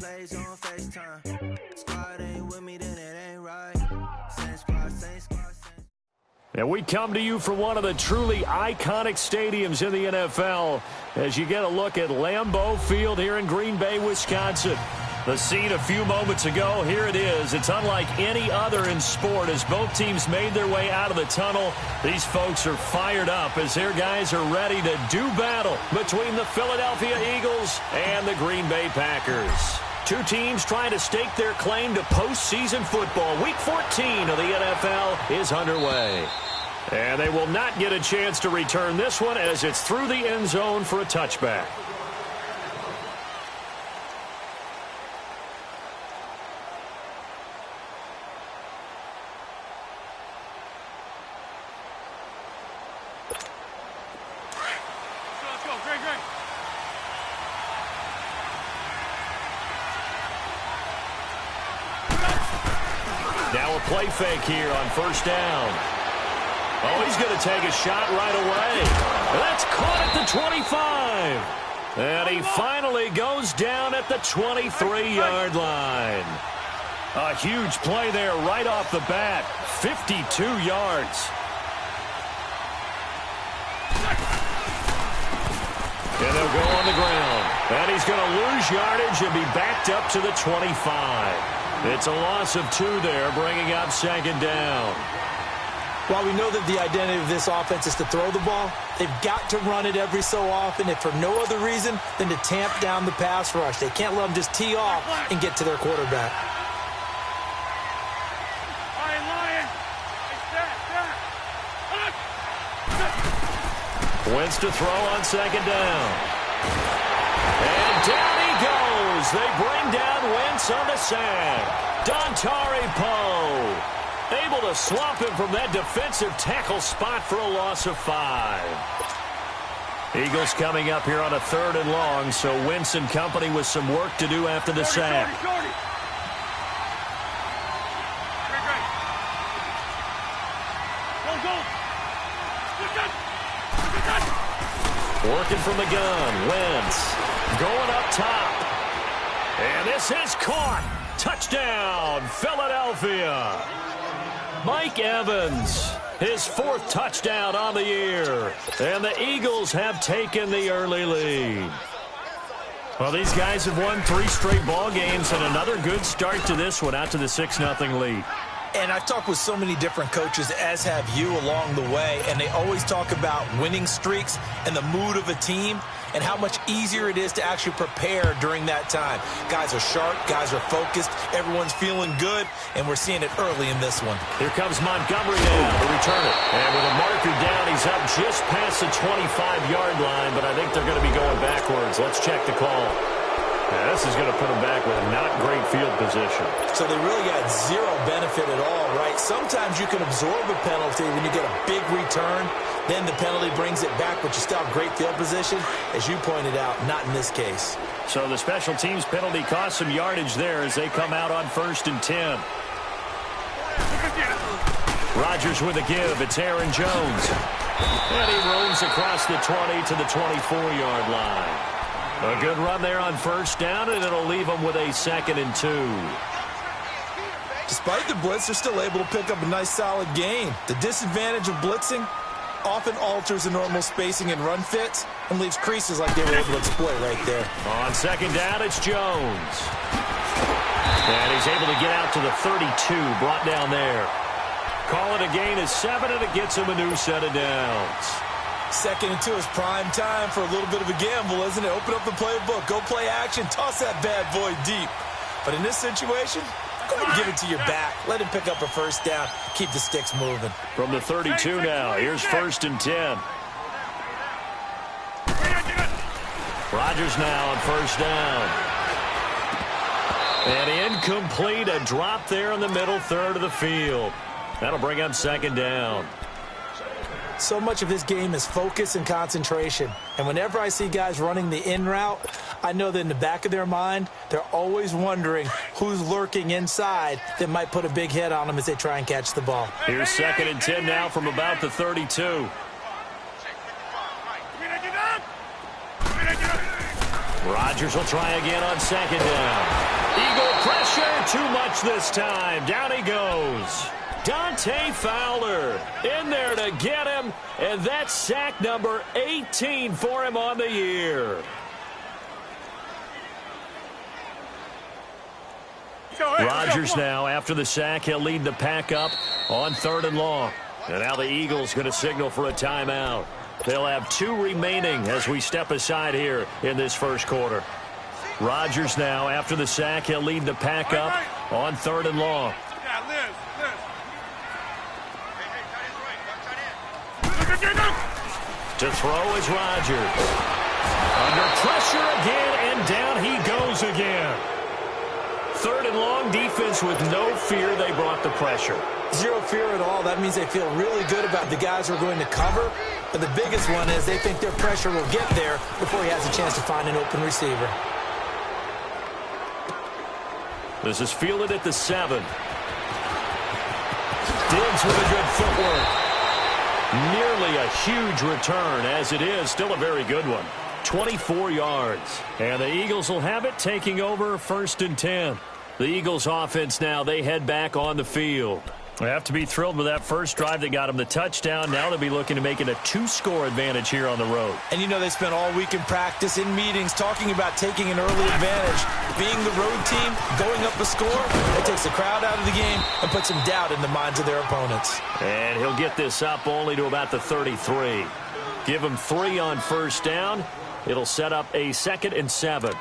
plays on FaceTime. Squad ain't with me, then it ain't right. Same squad, same squad, same. And we come to you from one of the truly iconic stadiums in the NFL as you get a look at Lambeau Field here in Green Bay, Wisconsin. The scene a few moments ago, here it is. It's unlike any other in sport as both teams made their way out of the tunnel. These folks are fired up as their guys are ready to do battle between the Philadelphia Eagles and the Green Bay Packers. Two teams trying to stake their claim to postseason football. Week 14 of the NFL is underway. And they will not get a chance to return this one as it's through the end zone for a touchback. Now a play fake here on first down. Oh, he's going to take a shot right away. That's caught at the 25. And he finally goes down at the 23-yard line. A huge play there right off the bat. 52 yards. And they'll go on the ground. And he's going to lose yardage and be backed up to the 25. It's a loss of 2 there, bringing up second down. While we know that the identity of this offense is to throw the ball, they've got to run it every so often, if for no other reason than to tamp down the pass rush. They can't let them just tee off and get to their quarterback. Wentz to throw on second down. And down he goes. They bring down Wentz on the sack. Dontari Poe able to swamp him from that defensive tackle spot for a loss of 5. Eagles coming up here on a 3rd and long, so Wentz and company with some work to do after the sack. Working from the gun, Wentz going up top. And this is caught. Touchdown, Philadelphia. Mike Evans, his 4th touchdown on the year. And the Eagles have taken the early lead. Well, these guys have won 3 straight ball games and another good start to this one out to the 6-0 lead. And I've talked with so many different coaches, as have you, along the way, and they always talk about winning streaks and the mood of a team and how much easier it is to actually prepare during that time. Guys are sharp, guys are focused, everyone's feeling good, and we're seeing it early in this one. Here comes Montgomery now to return it. And with a marker down, he's up just past the 25-yard line, but I think they're going to be going backwards. Let's check the call. Yeah, this is going to put them back with not great field position. So they really got zero benefit at all, right? Sometimes you can absorb a penalty when you get a big return. Then the penalty brings it back, but you still have great field position. As you pointed out, not in this case. So the special teams penalty cost some yardage there as they come out on 1st and 10. Rodgers with a give. It's Aaron Jones. And he roams across the 20 to the 24-yard line. A good run there on 1st down, and it'll leave them with a 2nd and 2. Despite the blitz, they're still able to pick up a nice, solid gain. The disadvantage of blitzing often alters the normal spacing and run fits and leaves creases like they were able to exploit right there. On 2nd down, it's Jones. And he's able to get out to the 32, brought down there. Call it a gain of 7, and it gets him a new set of downs. 2nd and 2 is prime time for a little bit of a gamble, isn't it? Open up the playbook, go play action, toss that bad boy deep. But in this situation, go ahead and give it to your back. Let him pick up a 1st down. Keep the sticks moving. From the 32 now, here's 1st and 10. Rodgers now on 1st down. And incomplete, a drop there in the middle 3rd of the field. That'll bring up 2nd down. So much of this game is focus and concentration. And whenever I see guys running the in route, I know that in the back of their mind, they're always wondering who's lurking inside that might put a big hit on them as they try and catch the ball. Here's 2nd and 10 now from about the 32. Rodgers will try again on second down. Eagle pressure, too much this time. Down he goes. Dante Fowler in there to get him, and that's sack number 18 for him on the year. Rodgers now, after the sack, he'll lead the pack up on 3rd and long. And now the Eagles going to signal for a timeout. They'll have 2 remaining as we step aside here in this first quarter. Rodgers now, after the sack, he'll lead the pack up on 3rd and long. To throw is Rodgers. Under pressure again, and down he goes again. 3rd and long, defense with no fear. They brought the pressure. Zero fear at all. That means they feel really good about the guys who are going to cover. But the biggest one is they think their pressure will get there before he has a chance to find an open receiver. This is fielded at the 7. Diggs with a good footwork. Nearly a huge return, as it is still a very good one. 24 yards. And the Eagles will have it, taking over 1st and 10. The Eagles offense now, they head back on the field. They have to be thrilled with that first drive that got them the touchdown. Now they'll be looking to make it a 2-score advantage here on the road. And you know they spent all week in practice, in meetings, talking about taking an early advantage. Being the road team, going up a score, it takes the crowd out of the game and puts some doubt in the minds of their opponents. And he'll get this up only to about the 33. Give him 3 on 1st down. It'll set up a 2nd and 7.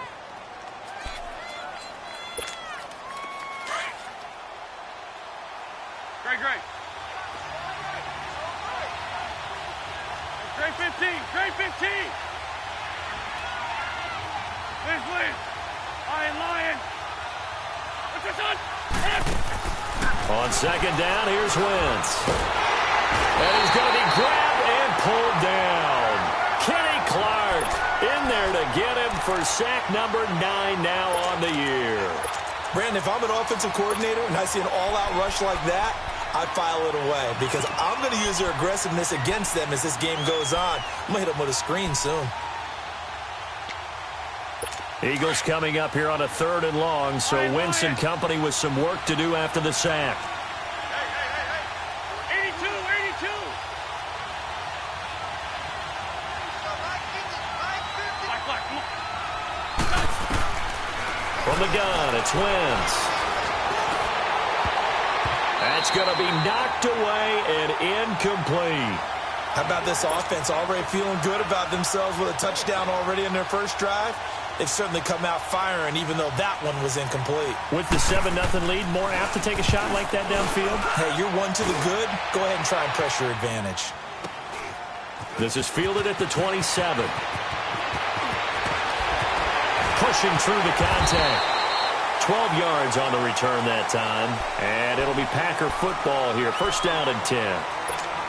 Great 15. Lion. What's this on? On 2nd down, here's Wentz. And he's going to be grabbed and pulled down. Kenny Clark in there to get him for sack number 9 now on the year. Brandon, if I'm an offensive coordinator and I see an all-out rush like that, I file it away because I'm going to use their aggressiveness against them as this game goes on. I'm going to hit them with a screen soon. Eagles coming up here on a 3rd and long, so Wentz and company with some work to do after the sack. 82. From the gun, it's Wentz. That's going to be knocked away and incomplete. How about this offense already feeling good about themselves with a touchdown already in their first drive? They've certainly come out firing, even though that one was incomplete. With the 7-0 lead, more apt to take a shot like that downfield? Hey, you're one to the good. Go ahead and try and press your advantage. This is fielded at the 27. Pushing through the contact. 12 yards on the return that time. And it'll be Packer football here. 1st down and 10.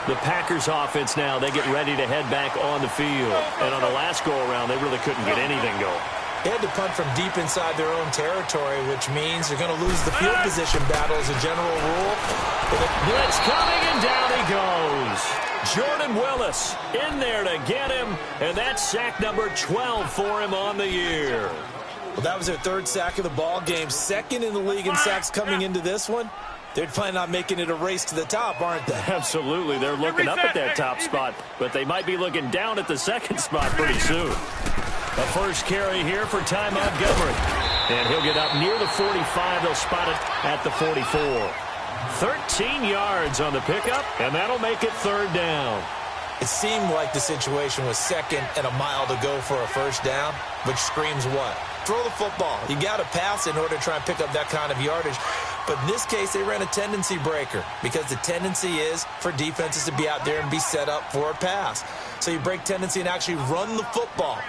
The Packers offense now, they get ready to head back on the field. And on the last go-around, they really couldn't get anything going. They had to punt from deep inside their own territory, which means they're going to lose the field position battle as a general rule. Blitz coming, and down he goes. Jordan Willis in there to get him, and that's sack number 12 for him on the year. Well, that was their 3rd sack of the ball game. 2nd in the league in sacks coming into this one. They're planning on making it a race to the top, aren't they? Absolutely. They're looking up at that top spot, but they might be looking down at the 2nd spot pretty soon. A first carry here for Ty Montgomery. And he'll get up near the 45. They'll spot it at the 44. 13 yards on the pickup, and that'll make it 3rd down. It seemed like the situation was 2nd and a mile to go for a 1st down, which screams what? Throw the football. You got to pass in order to try and pick up that kind of yardage. But in this case, they ran a tendency breaker because the tendency is for defenses to be out there and be set up for a pass. So you break tendency and actually run the football.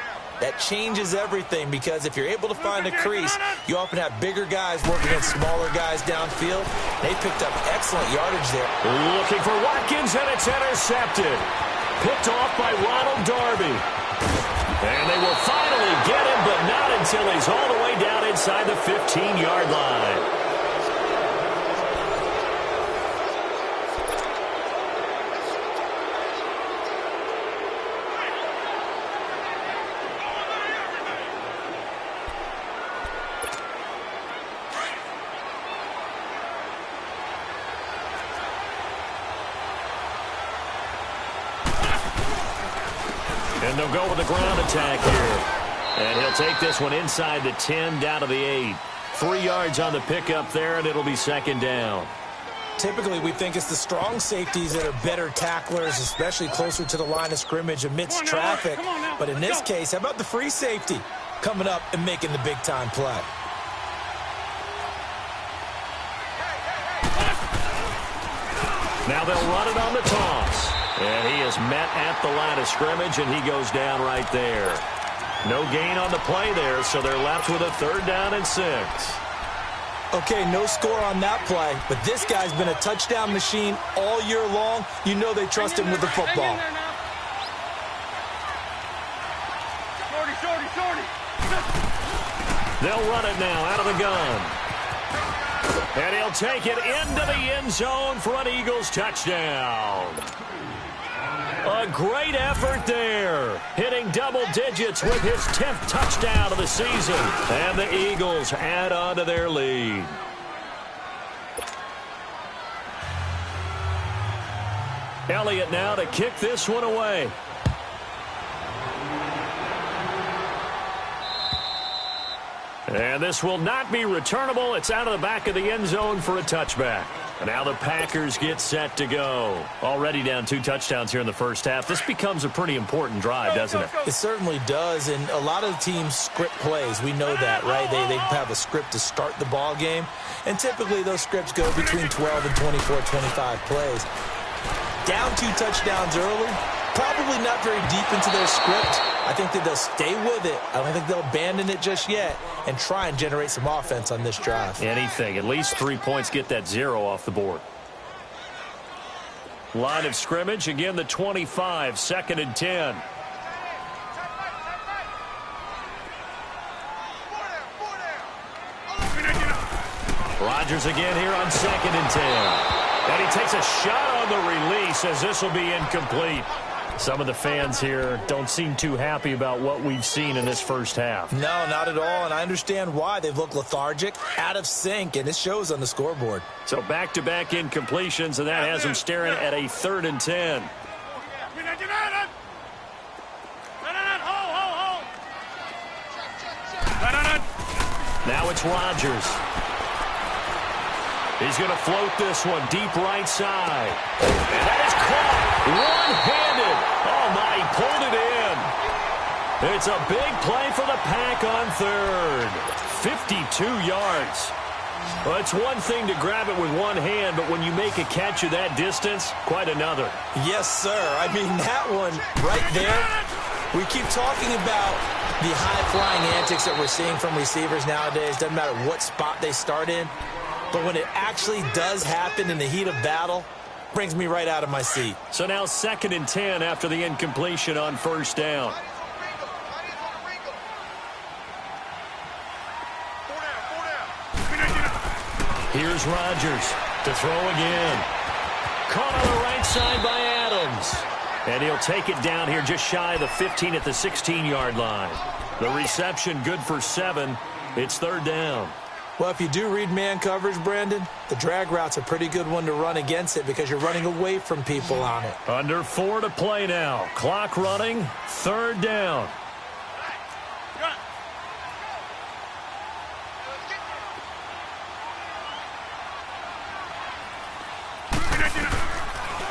That changes everything because if you're able to find a crease, you often have bigger guys working against smaller guys downfield. They picked up excellent yardage there. Looking for Watkins, and it's intercepted. Picked off by Ronald Darby. And they will finally get him, but not until he's all the way down inside the 15-yard line. And they'll go with the ground attack here. And he'll take this one inside the 10, down to the 8. 3 yards on the pickup there, and it'll be second down. Typically, we think it's the strong safeties that are better tacklers, especially closer to the line of scrimmage amidst traffic. But in this case, how about the free safety coming up and making the big-time play? Now they'll run it on the toss. And he is met at the line of scrimmage, and he goes down right there. No gain on the play there, so they're left with a 3rd down and 6. Okay, no score on that play, but this guy's been a touchdown machine all year long. You know they trust him with the football. Shorty. They'll run it now out of the gun. And he'll take it into the end zone for an Eagles touchdown. A great effort there, hitting double digits with his 10th touchdown of the season. And the Eagles add on to their lead. Elliott now to kick this one away. And this will not be returnable. It's out of the back of the end zone for a touchback. And now the Packers get set to go. Already down 2 touchdowns here in the first half. This becomes a pretty important drive, doesn't it? It certainly does, and a lot of teams script plays. We know that, right? They have a script to start the ball game, and typically those scripts go between 12 and 24, 25 plays. Down 2 touchdowns early, probably not very deep into their script. I think that they'll stay with it. I don't think they'll abandon it just yet and try and generate some offense on this drive. Anything. At least 3 points, get that 0 off the board. Line of scrimmage, again the 25, 2nd and 10. Rodgers again here on 2nd and 10. And he takes a shot on the release as this will be incomplete. Some of the fans here don't seem too happy about what we've seen in this first half. No, not at all, and I understand why. They've looked lethargic, out of sync, and it shows on the scoreboard. So back-to-back incompletions, and that has them staring at a 3rd and 10. Now it's Rodgers. He's going to float this one deep right side. And that is caught one-handed. Oh, my, he pulled it in. It's a big play for the Pack on 3rd. 52 yards. Well, it's one thing to grab it with one hand, but when you make a catch of that distance, quite another. Yes, sir. I mean, that one right there, we keep talking about the high-flying antics that we're seeing from receivers nowadays. Doesn't matter what spot they start in. But when it actually does happen in the heat of battle, brings me right out of my seat. So now 2nd and 10 after the incompletion on 1st down. Here's Rodgers to throw again. Caught on the right side by Adams. And he'll take it down here just shy of the 15 at the 16-yard line. The reception good for 7. It's 3rd down. Well, if you do read man coverage, Brandon, the drag route's a pretty good one to run against it because you're running away from people on it. Under 4 to play now. Clock running. 3rd down.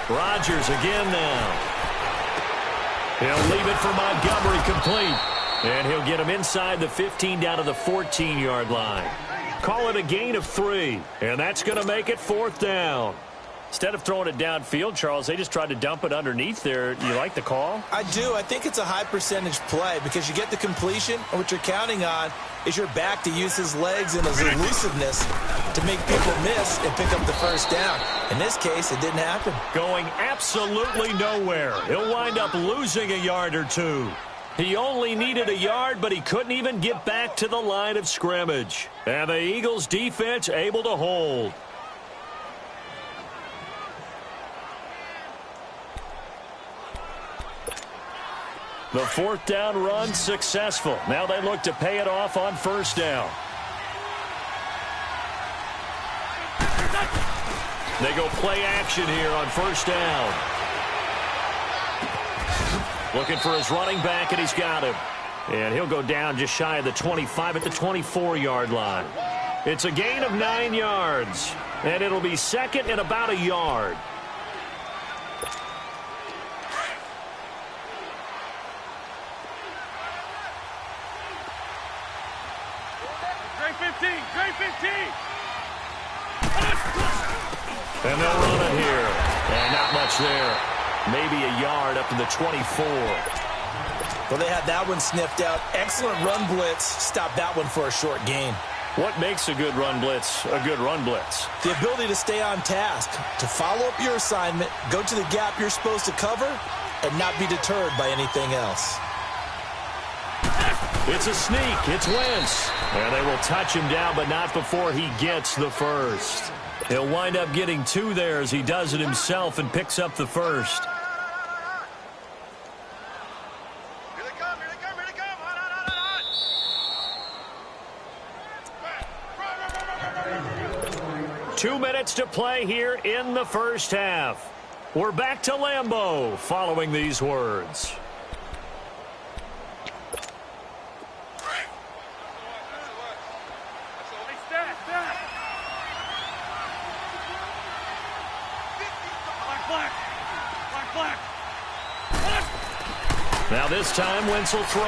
Rodgers again now. He'll leave it for Montgomery complete. And he'll get him inside the 15 down to the 14-yard line. Call it a gain of 3, and that's going to make it 4th down. Instead of throwing it downfield, Charles, they just tried to dump it underneath there. Do you like the call? I do. I think it's a high percentage play because you get the completion, and what you're counting on is your back to use his legs and his elusiveness to make people miss and pick up the 1st down. In this case, it didn't happen. Going absolutely nowhere. He'll wind up losing a yard or 2. He only needed a yard, but he couldn't even get back to the line of scrimmage. And the Eagles defense able to hold. The 4th down run successful. Now they look to pay it off on 1st down. They go play action here on 1st down. Looking for his running back, and he's got him. And he'll go down just shy of the 25 at the 24-yard line. It's a gain of 9 yards, and it'll be second and about a yard. Great 15, great 15. And they'll run it here. And not much there. Maybe a yard up to the 24. Well, they had that one sniffed out. Excellent run blitz. Stopped that one for a short gain. What makes a good run blitz a good run blitz? The ability to stay on task, to follow up your assignment, go to the gap you're supposed to cover, and not be deterred by anything else. It's a sneak. It's Wentz. And they will touch him down, but not before he gets the first. He'll wind up getting 2 there as he does it himself and picks up the first. Here they come, here they come, here they come. Hot, hot, hot, hot. 2 minutes to play here in the first half. We're back to Lambeau following these words. Now this time, Wentz will throw.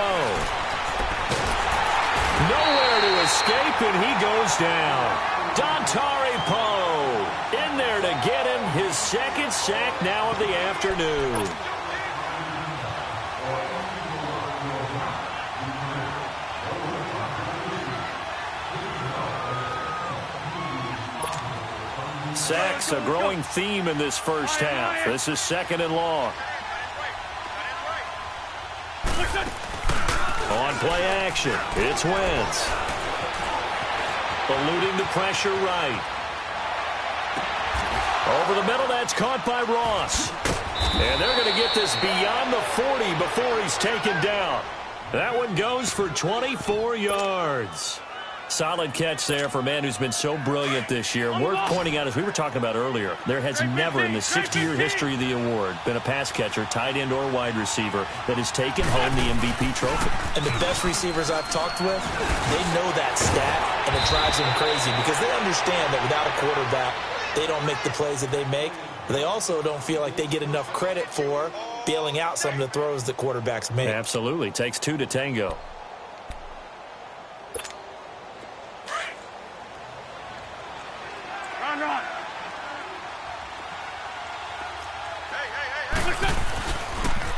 Nowhere to escape, and he goes down. Dontari Poe in there to get him his second sack now of the afternoon. Sacks, a growing theme in this first half. This is second and long. On play action, it's Wentz. Eluding the pressure right. Over the middle, that's caught by Ross. And they're going to get this beyond the 40 before he's taken down. That one goes for 24 yards. Solid catch there for a man who's been so brilliant this year. Worth pointing out, as we were talking about earlier, there has never in the 60-year history of the award been a pass catcher, tight end, or wide receiver that has taken home the MVP trophy. And the best receivers I've talked with, they know that stat, and it drives them crazy because they understand that without a quarterback, they don't make the plays that they make. But they also don't feel like they get enough credit for bailing out some of the throws that quarterbacks make. Absolutely. Takes 2 to tango.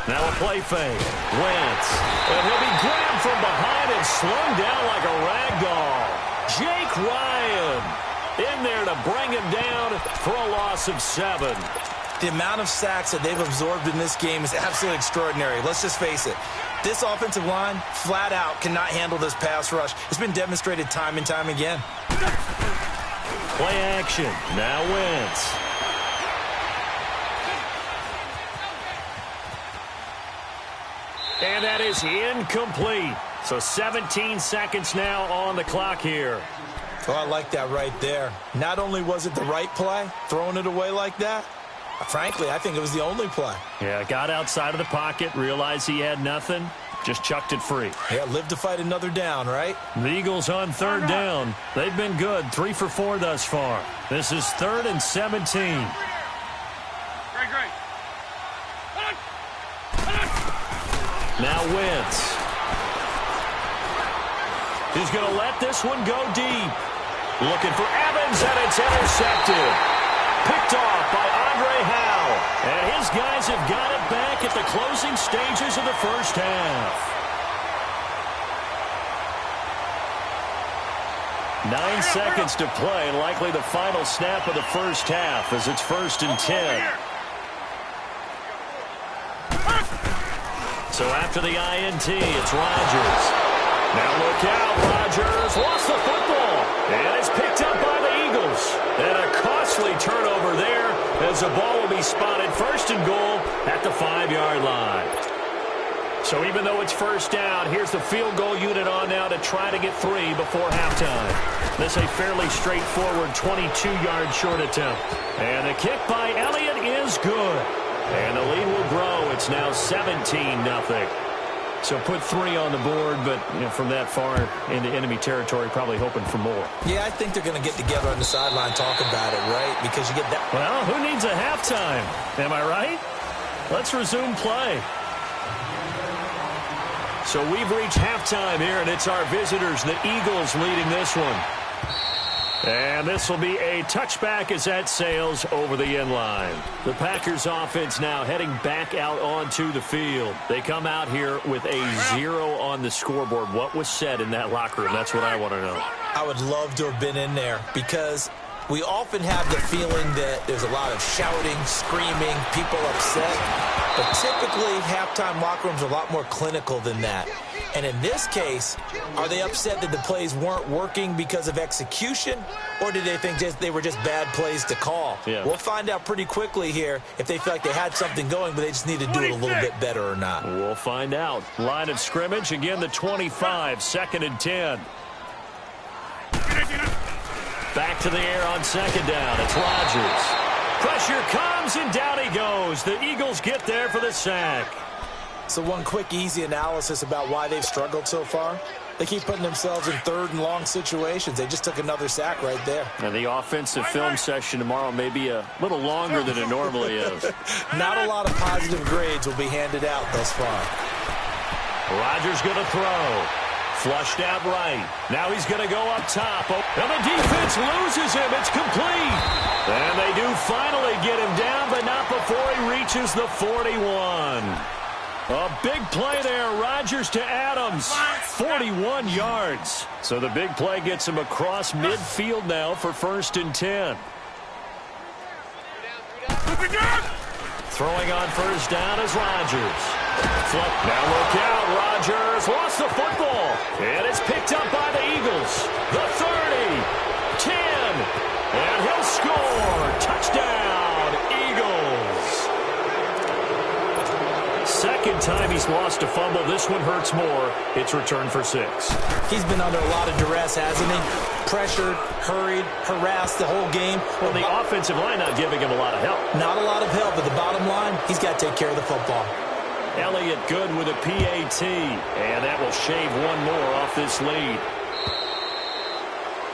Now a play fake. Wentz. And he'll be grabbed from behind and slung down like a rag doll. Jake Ryan in there to bring him down for a loss of 7. The amount of sacks that they've absorbed in this game is absolutely extraordinary. Let's just face it. This offensive line, flat out, cannot handle this pass rush. It's been demonstrated time and time again. Play action. Now Wentz. And that is incomplete. So 17 seconds now on the clock here. Oh, I like that right there. Not only was it the right play, throwing it away like that, frankly, I think it was the only play. Yeah, got outside of the pocket, realized he had nothing, just chucked it free. Yeah, live to fight another down, right? The Eagles on third down. They've been good, 3 for 4 thus far. This is 3rd and 17. Great. Now Wentz. He's going to let this one go deep. Looking for Evans, and it's intercepted. Picked off by Andre Howe. And his guys have got it back at the closing stages of the first half. 9 seconds to play, likely the final snap of the first half as it's 1st and 10. So after the INT, it's Rodgers. Now look out, Rodgers lost the football, and it's picked up by the Eagles. And a costly turnover there as the ball will be spotted 1st and goal at the 5-yard line. So even though it's 1st down, here's the field goal unit on now to try to get 3 before halftime. This is a fairly straightforward 22-yard short attempt. And the kick by Elliott is good. And the lead will grow. It's now 17-0. So put 3 on the board, but from that far into enemy territory, probably hoping for more. Yeah, I think they're going to get together on the sideline, talk about it, right? Because you get that. Well, who needs a halftime? Am I right? Let's resume play. So we've reached halftime here, and it's our visitors, the Eagles, leading this one. And this will be a touchback as that sails over the end line. The Packers offense now heading back out onto the field. They come out here with a 0 on the scoreboard. What was said in that locker room? That's what I want to know. I would love to have been in there because we often have the feeling that there's a lot of shouting, screaming, people upset. But typically, halftime locker rooms are a lot more clinical than that. And in this case, are they upset that the plays weren't working because of execution, or did they think they were just bad plays to call? Yeah. We'll find out pretty quickly here if they feel like they had something going, but they just need to do it a little bit better or not. We'll find out. Line of scrimmage, again, the 25, 2nd and 10. Back to the air on 2nd down. It's Rodgers. Pressure comes, and down he goes. The Eagles get there for the sack. So one quick, easy analysis about why they've struggled so far. They keep putting themselves in 3rd and long situations. They just took another sack right there. And the offensive film session tomorrow may be a little longer than it normally is. Not a lot of positive grades will be handed out thus far. Rodgers going to throw. Flushed out right. Now he's going to go up top. And the defense loses him. It's complete. And they do finally get him down, but not before he reaches the 41. A big play there. Rodgers to Adams. 41 yards. So the big play gets him across midfield now for 1st and 10. Throwing on 1st down is Rodgers. Now look out. Rodgers lost the football. And it's picked up by the Eagles. The 30. 10. And he'll score. Touchdown, Eagles. 2nd time he's lost a fumble. This one hurts more. It's returned for 6. He's been under a lot of duress, hasn't he? Pressured, hurried, harassed the whole game. Well, the offensive line not giving him a lot of help. Not a lot of help, but the bottom line, he's got to take care of the football. Elliott good with a PAT. And that will shave one more off this lead.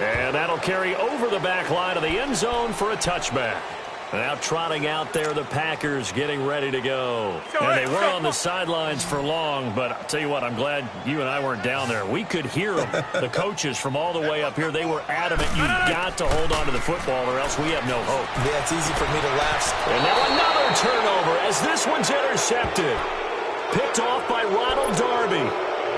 And that'll carry over the back line of the end zone for a touchback. Now trotting out there, the Packers getting ready to go. And they were on the sidelines for long, but I'll tell you what, I'm glad you and I weren't down there. We could hear them, the coaches from all the way up here. They were adamant, you've got to hold on to the football or else we have no hope. Yeah, it's easy for me to laugh. And now another turnover as this one's intercepted. Picked off by Ronald Darby.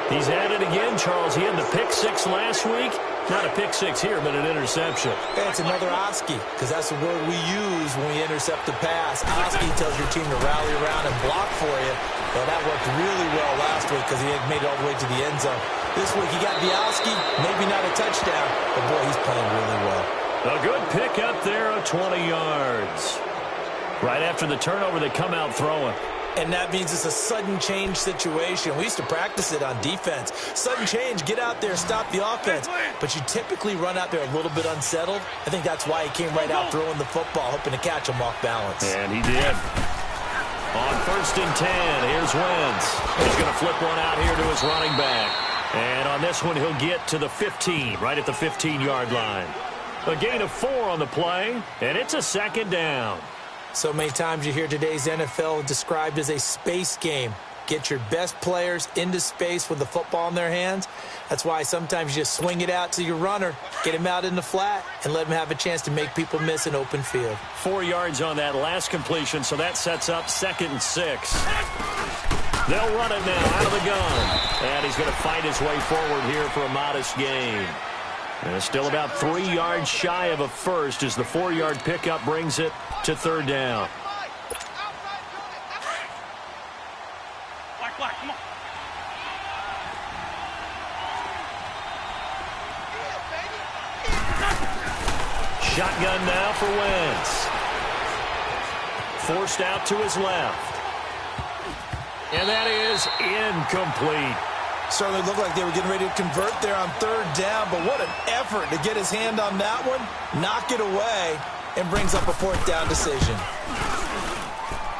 He's at it again, Charles. He had the pick 6 last week. Not a pick 6 here, but an interception. Yeah, it's another Oski, because that's the word we use when we intercept the pass. Oski tells your team to rally around and block for you. Well, that worked really well last week because he made it all the way to the end zone. This week he got the Oski, maybe not a touchdown, but boy, he's playing really well. A good pick up there of 20 yards. Right after the turnover, they come out throwing. And that means it's a sudden change situation. We used to practice it on defense. Sudden change, get out there, stop the offense. But you typically run out there a little bit unsettled. I think that's why he came right out throwing the football, hoping to catch him off balance. And he did. On 1st and 10, here's Wentz. He's going to flip one out here to his running back. And on this one, he'll get to the 15, right at the 15-yard line. A gain of 4 on the play, and it's a 2nd down. So many times you hear today's NFL described as a space game. Get your best players into space with the football in their hands. That's why sometimes you just swing it out to your runner, get him out in the flat, and let him have a chance to make people miss an open field. 4 yards on that last completion, so that sets up 2nd and 6. They'll run it now out of the gun. And he's going to fight his way forward here for a modest gain. And still about 3 yards shy of a first as the 4-yard pickup brings it to 3rd down. Come on. Shotgun now for Wentz. Forced out to his left. And that is incomplete. Certainly looked like they were getting ready to convert there on 3rd down, but what an effort to get his hand on that one, knock it away, and brings up a 4th down decision.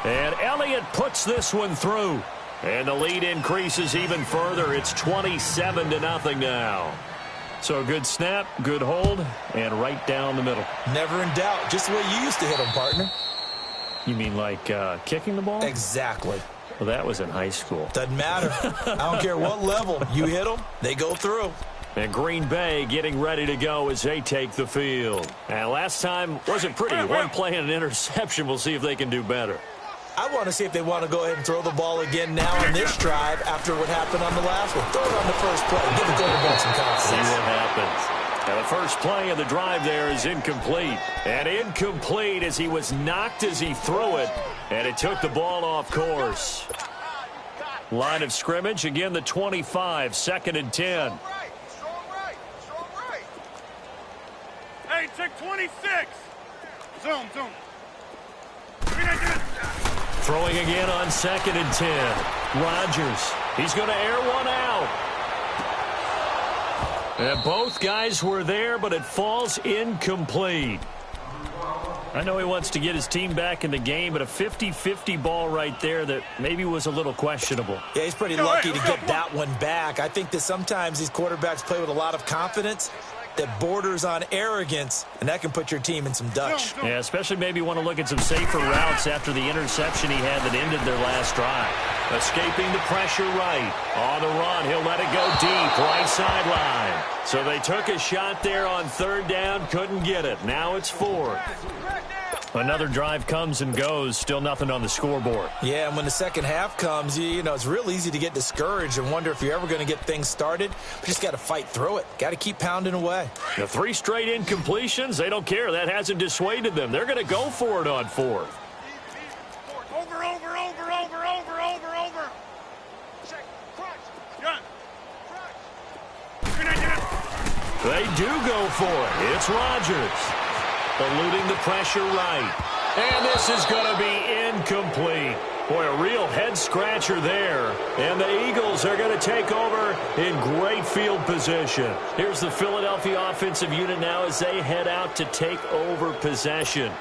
And Elliott puts this one through. And the lead increases even further. It's 27-0 now. So good snap, good hold, and right down the middle. Never in doubt. Just the way you used to hit them, partner. You mean like kicking the ball? Exactly. Well, that was in high school. Doesn't matter. I don't care what level. You hit them, they go through. And Green Bay getting ready to go as they take the field. And last time wasn't pretty. One play and an interception. We'll see if they can do better. I want to see if they want to go ahead and throw the ball again now on this drive after what happened on the last one. Throw it on the first play. Give the quarterback some confidence. See what happens. Now the first play of the drive there is incomplete. And incomplete as he was knocked as he threw it. And it took the ball off course. Line of scrimmage, again the 25, 2nd and 10. Strong right. Hey, check 26. Zoom. Throwing again on 2nd and 10. Rodgers. He's going to air one out. And both guys were there, but it falls incomplete. I know he wants to get his team back in the game, but a 50-50 ball right there that maybe was a little questionable. Yeah, he's pretty lucky to get that one back. I think that sometimes these quarterbacks play with a lot of confidence that borders on arrogance, and that can put your team in some Dutch. Yeah, especially maybe want to look at some safer routes after the interception he had that ended their last drive. Escaping the pressure right. On the run, he'll let it go deep, right sideline. So they took a shot there on 3rd down, couldn't get it. Now it's 4th. Another drive comes and goes, still nothing on the scoreboard. Yeah, and when the second half comes, you know, it's real easy to get discouraged and wonder if you're ever going to get things started. But just got to fight through it. Got to keep pounding away. The 3 straight incompletions, they don't care. That hasn't dissuaded them. They're going to go for it on 4th. Over. Check. Crunch. Gun. They do go for it. It's Rodgers. Eluding the pressure right. And this is going to be incomplete. Boy, a real head-scratcher there. And the Eagles are going to take over in great field position. Here's the Philadelphia offensive unit now as they head out to take over possession.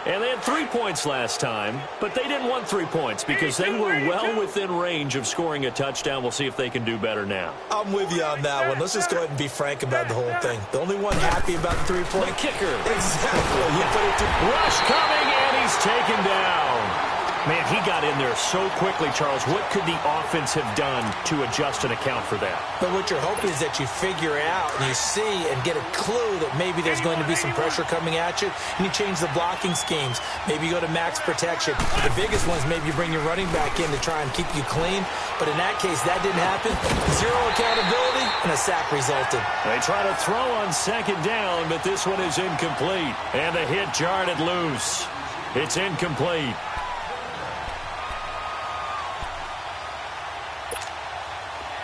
And they had 3 points last time, but they didn't want 3 points because they were well within range of scoring a touchdown. We'll see if they can do better now. I'm with you on that one. Let's just go ahead and be frank about the whole thing. The only one happy about the 3-point kicker. Exactly. You put it to Rush coming, and he's taken down. Man, he got in there so quickly, Charles. What could the offense have done to adjust and account for that? But what you're hoping is that you figure out and you see and get a clue that maybe there's going to be some pressure coming at you, and you change the blocking schemes. Maybe you go to max protection. The biggest one is maybe you bring your running back in to try and keep you clean. But in that case, that didn't happen. 0 accountability, and a sack resulted. They try to throw on 2nd down, but this one is incomplete. And the hit jarred it loose. It's incomplete.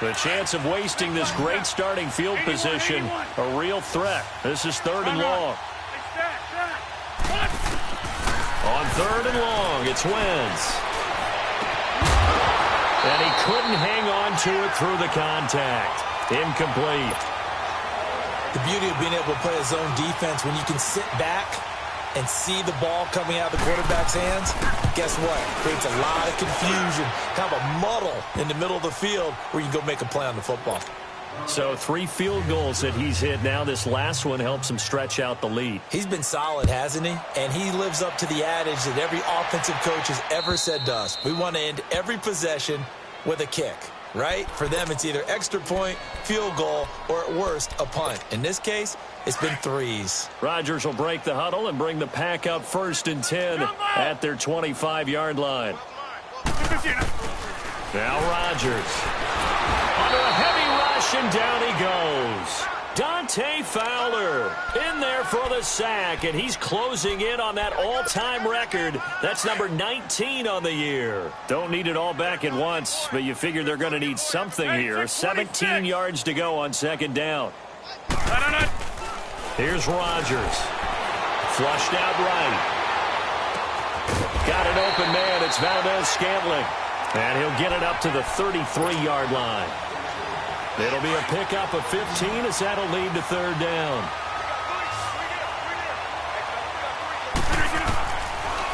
The chance of wasting this great starting field position, a real threat. This is 3rd and long. On 3rd and long, it's Wentz. And he couldn't hang on to it through the contact. Incomplete. The beauty of being able to play a zone defense when you can sit back and see the ball coming out of the quarterback's hands, guess what? Creates a lot of confusion, kind of a muddle in the middle of the field where you can go make a play on the football. So 3 field goals that he's hit now. This last one helps him stretch out the lead. He's been solid, hasn't he? And he lives up to the adage that every offensive coach has ever said to us. We want to end every possession with a kick, right? For them, it's either extra point, field goal, or at worst, a punt. In this case, it's been 3s. Rodgers will break the huddle and bring the pack up 1st and 10 at their 25-yard line. Now Rodgers. Under a heavy rush, and down he goes. Dante Fowler in there for the sack, and he's closing in on that all-time record. That's number 19 on the year. Don't need it all back at once, but you figure they're going to need something here. 17 yards to go on 2nd down. Here's Rodgers. Flushed out right. Got an open man. It's Valdez-Scantling. And he'll get it up to the 33-yard line. It'll be a pickup of 15 as that'll lead to 3rd down.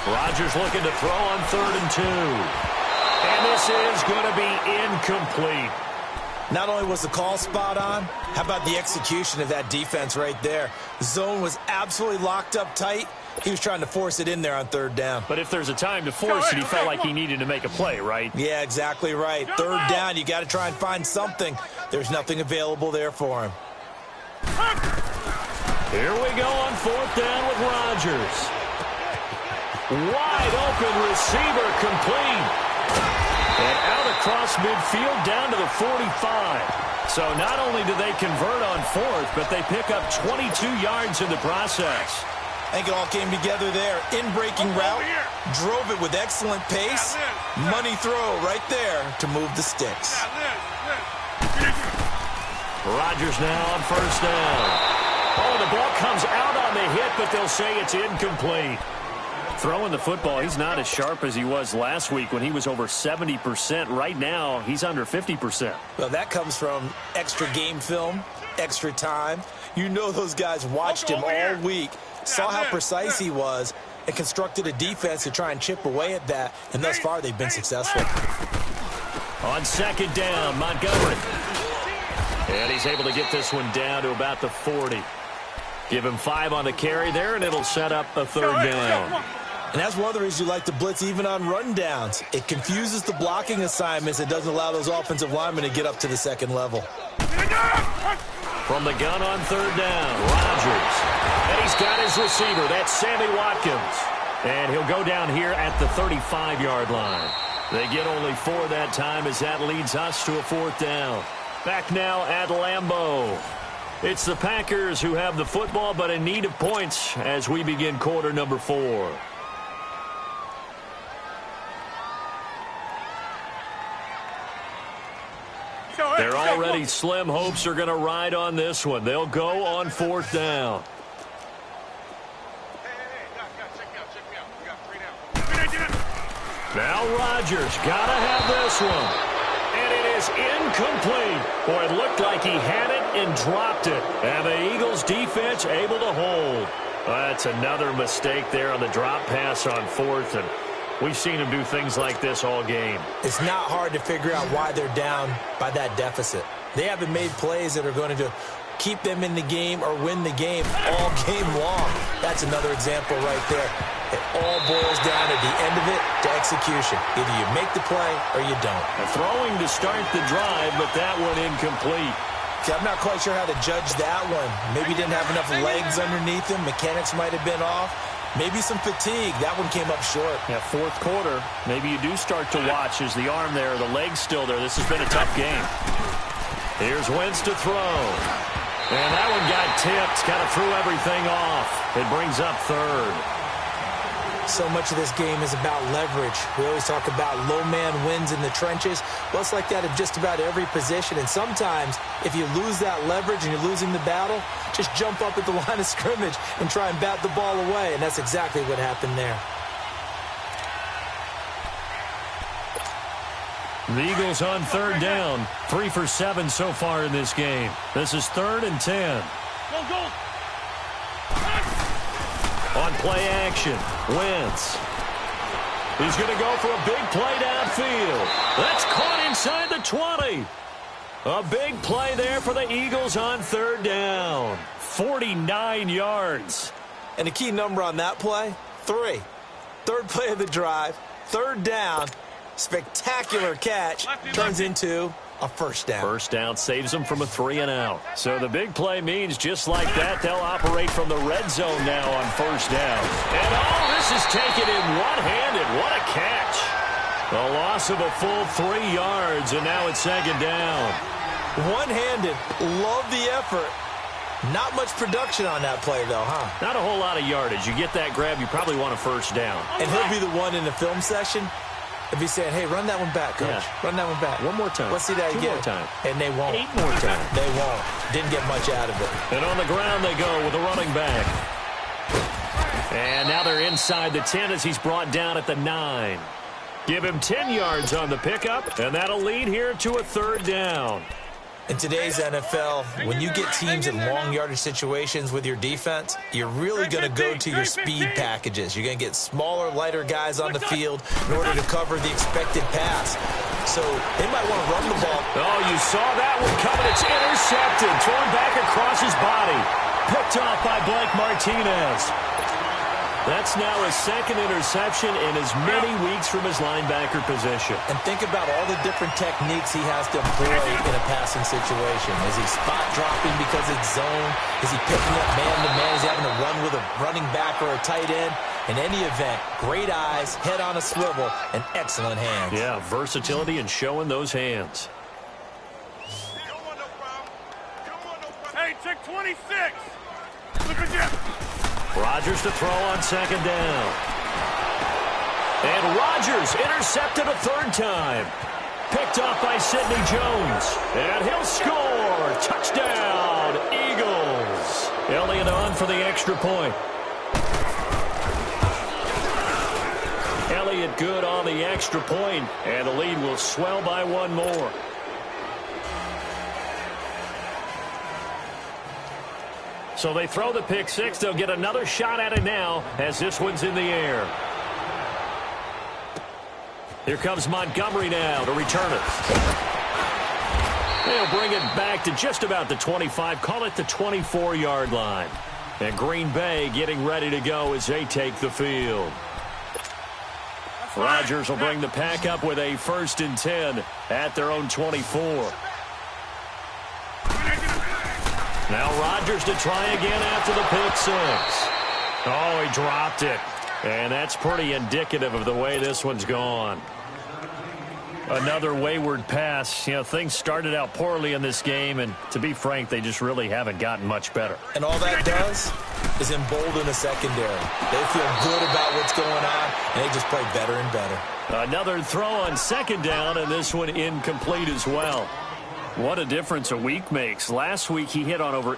Rodgers looking to throw on 3rd and 2. And this is going to be incomplete. Not only was the call spot on, how about the execution of that defense right there? The zone was absolutely locked up tight. He was trying to force it in there on 3rd down. But if there's a time to force it, he felt like he needed to make a play, right? Yeah, exactly right. 3rd down, you got to try and find something. There's nothing available there for him. Here we go on 4th down with Rodgers. Wide open receiver complete. And out across midfield down to the 45. So not only do they convert on 4th, but they pick up 22 yards in the process. I think it all came together there. In-breaking route, drove it with excellent pace. Money throw right there to move the sticks. Rodgers now on 1st down. Oh, the ball comes out on the hit, but they'll say it's incomplete. Throwing the football, he's not as sharp as he was last week when he was over 70%. Right now, he's under 50%. Well, that comes from extra game film, extra time. You know those guys watched him all week, saw how precise he was, and constructed a defense to try and chip away at that, and thus far they've been successful. On 2nd down, Montgomery. And he's able to get this one down to about the 40. Give him 5 on the carry there, and it'll set up a 3rd down. And that's one of the reasons you like to blitz even on rundowns. It confuses the blocking assignments. It doesn't allow those offensive linemen to get up to the 2nd level. From the gun on 3rd down, Rodgers. And he's got his receiver. That's Sammy Watkins. And he'll go down here at the 35-yard line. They get only 4 that time as that leads us to a 4th down. Back now at Lambeau. It's the Packers who have the football, but in need of points as we begin quarter number 4. They're already slim hopes are going to ride on this one. They'll go on 4th down. Now Rodgers got to have this one. And it is incomplete. Boy, it looked like he had it and dropped it. And the Eagles defense able to hold. That's another mistake there on the drop pass on 4th. And we've seen him do things like this all game. It's not hard to figure out why they're down by that deficit. They haven't made plays that are going to keep them in the game or win the game all game long. That's another example right there. It all boils down at the end of it to execution. Either you make the play or you don't. Throwing to start the drive, but that one incomplete. See, I'm not quite sure how to judge that one. Maybe he didn't have enough legs underneath him. Mechanics might have been off. Maybe some fatigue. That one came up short. Yeah, 4th quarter. Maybe you do start to watch as the arm there, the leg's still there. This has been a tough game. Here's Wentz to throw. And that one got tipped. Kind of threw everything off. It brings up 3rd. So much of this game is about leverage. We always talk about low man wins in the trenches. Well, it's like that in just about every position. And sometimes, if you lose that leverage and you're losing the battle, just jump up at the line of scrimmage and try and bat the ball away. And that's exactly what happened there. The Eagles on 3rd down. 3 for 7 so far in this game. This is 3rd and 10. Go. On play action, Wentz. He's going to go for a big play downfield. That's caught inside the 20. A big play there for the Eagles on 3rd down. 49 yards. And the key number on that play, 3. 3rd play of the drive, 3rd down. Spectacular catch turns into a 1st down. 1st down saves them from a 3-and-out. So the big play means just like that, they'll operate from the red zone now on 1st down. And all this is taken in one-handed. What a catch. A loss of a full 3 yards, and now it's 2nd down. One-handed. Love the effort. Not much production on that play, though, huh? Not a whole lot of yardage. You get that grab, you probably want a 1st down. And he'll be the one in the film session if he's saying, hey, run that one back, coach. Yeah. Run that one back. One more time. Let's see that 2 again. more time. And they won't. 8 more times. They won't. Didn't get much out of it. And on the ground they go with the running back. And now they're inside the 10 as he's brought down at the 9. Give him 10 yards on the pickup, and that'll lead here to a 3rd down. In today's NFL, when you get teams in long yardage situations with your defense, you're really going to go to your speed packages. You're going to get smaller, lighter guys on the field in order to cover the expected pass. So they might want to run the ball. Oh, you saw that one coming. It's intercepted. Thrown back across his body. Picked off by Blake Martinez. That's now his second interception in as many weeks from his linebacker position. And think about all the different techniques he has to employ in a passing situation. Is he spot dropping because it's zone? Is he picking up man-to-man? Is he having to run with a running back or a tight end? In any event, great eyes, head on a swivel, and excellent hands. Yeah, versatility and showing those hands. Hey, check 26. Look at you. Rodgers to throw on second down. And Rodgers intercepted a third time. Picked off by Sidney Jones. And he'll score. Touchdown, Eagles. Elliott on for the extra point. Elliott good on the extra point, and the lead will swell by one more. So they throw the pick six. They'll get another shot at it now as this one's in the air. Here comes Montgomery now to return it. They'll bring it back to just about the 25. Call it the 24-yard line. And Green Bay getting ready to go as they take the field. Rodgers will bring the pack up with a 1st and 10 at their own 24. Now Rodgers to try again after the pick six. Oh, he dropped it. And that's pretty indicative of the way this one's gone. Another wayward pass. You know, things started out poorly in this game, and to be frank, they just really haven't gotten much better. And all that does is embolden the secondary. They feel good about what's going on, and they just play better and better. Another throw on second down, and this one incomplete as well. What a difference a week makes. Last week he hit on over